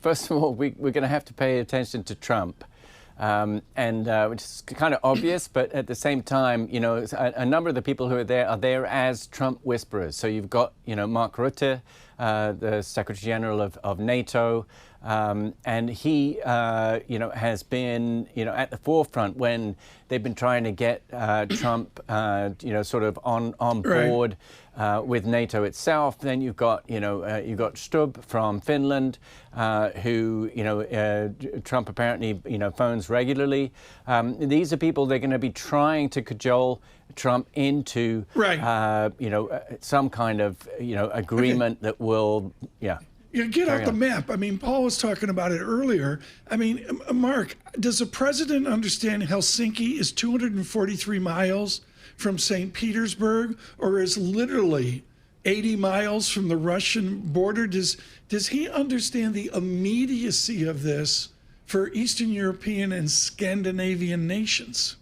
first of all, we're going to have to pay attention to Trump. Which is kind of obvious, but at the same time, a number of the people who are there as Trump whisperers. So you've got, Marc Rutte, the Secretary General of NATO, and he, has been, at the forefront when they've been trying to get Trump, sort of on board with NATO itself. Then you've got, Stubb from Finland, who, Trump apparently, phones regularly. These are people they're going to be trying to cajole Trump into, some kind of, agreement that will, get out the map. I mean, Paul was talking about it earlier. I mean, Mark, does the president understand Helsinki is 243 miles from St. Petersburg, or is literally 80 miles from the Russian border? Does he understand the immediacy of this for Eastern European and Scandinavian nations?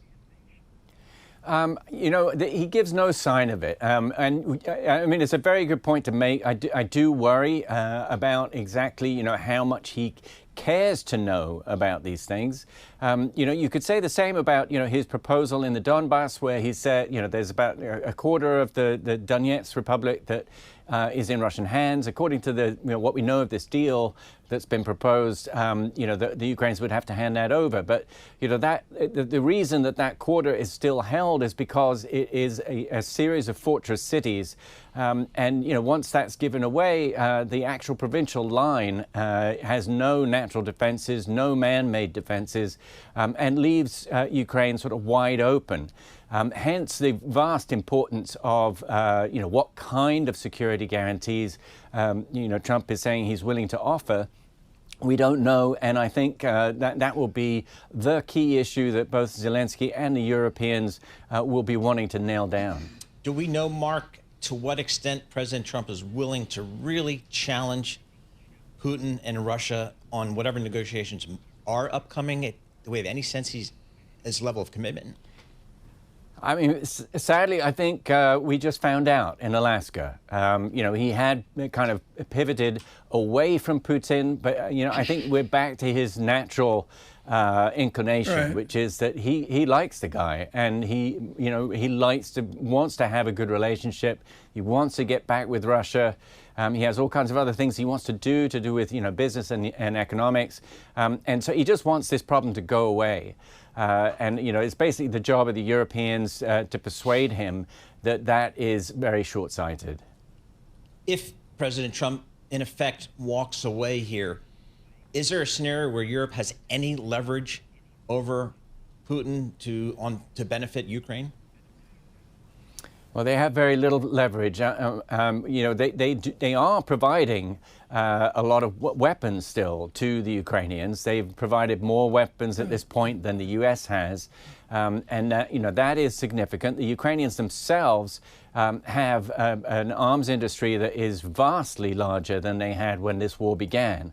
He gives no sign of it. And I mean, it's a very good point to make. I do worry about exactly, how much he cares to know about these things. You could say the same about, his proposal in the Donbass, where he said, there's about a quarter of the Donetsk Republic that is in Russian hands. According to what we know of this deal that's been proposed, the Ukrainians would have to hand that over. But, the reason that quarter is still held is because it is a series of fortress cities. Once that's given away, the actual provincial line has no natural defenses, no man-made defenses, and leaves Ukraine sort of wide open. Hence the vast importance of, what kind of security guarantees, Trump is saying he's willing to offer. We don't know, and I think that will be the key issue that both Zelensky and the Europeans will be wanting to nail down. Do we know, Mark, to what extent President Trump is willing to really challenge Putin and Russia on whatever negotiations are upcoming? Do we have any sense his level of commitment? I mean, sadly, I think we just found out in Alaska. He had kind of pivoted away from Putin, but, I think we're back to his natural inclination, which is that he likes the guy, and he wants to have a good relationship. He wants to get back with Russia. He has all kinds of other things he wants to do with, business and economics. And so he just wants this problem to go away. It's basically the job of the Europeans to persuade him that is very short-sighted. If President Trump, in effect, walks away here, is there a scenario where Europe has any leverage over Putin to benefit Ukraine? Well, they have very little leverage. They are providing a lot of weapons still to the Ukrainians. They've provided more weapons at this point than the U.S. has, and that is significant. The Ukrainians themselves have an arms industry that is vastly larger than they had when this war began.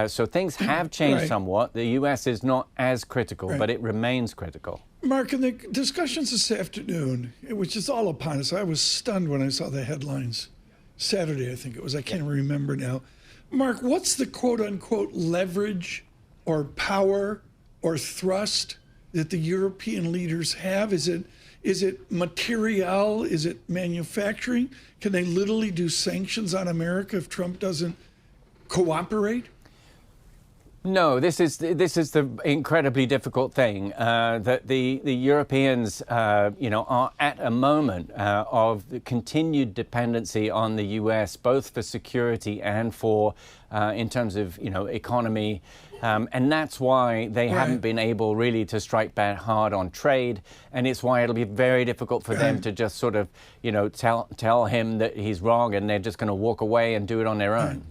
So things have changed somewhat. The U.S. is not as critical, but it remains critical. Mark, in the discussions this afternoon, which is all upon us, I was stunned when I saw the headlines. Saturday, I think it was. I can't remember now. Mark, what's the quote-unquote leverage or power or thrust that the European leaders have? Is it material? Is it manufacturing? Can they literally do sanctions on America if Trump doesn't cooperate? No, this is the incredibly difficult thing that the Europeans, are at a moment of continued dependency on the U.S., both for security and for in terms of economy, and that's why they haven't been able really to strike back hard on trade, and it's why it'll be very difficult for them to just sort of tell him that he's wrong and they're just going to walk away and do it on their own.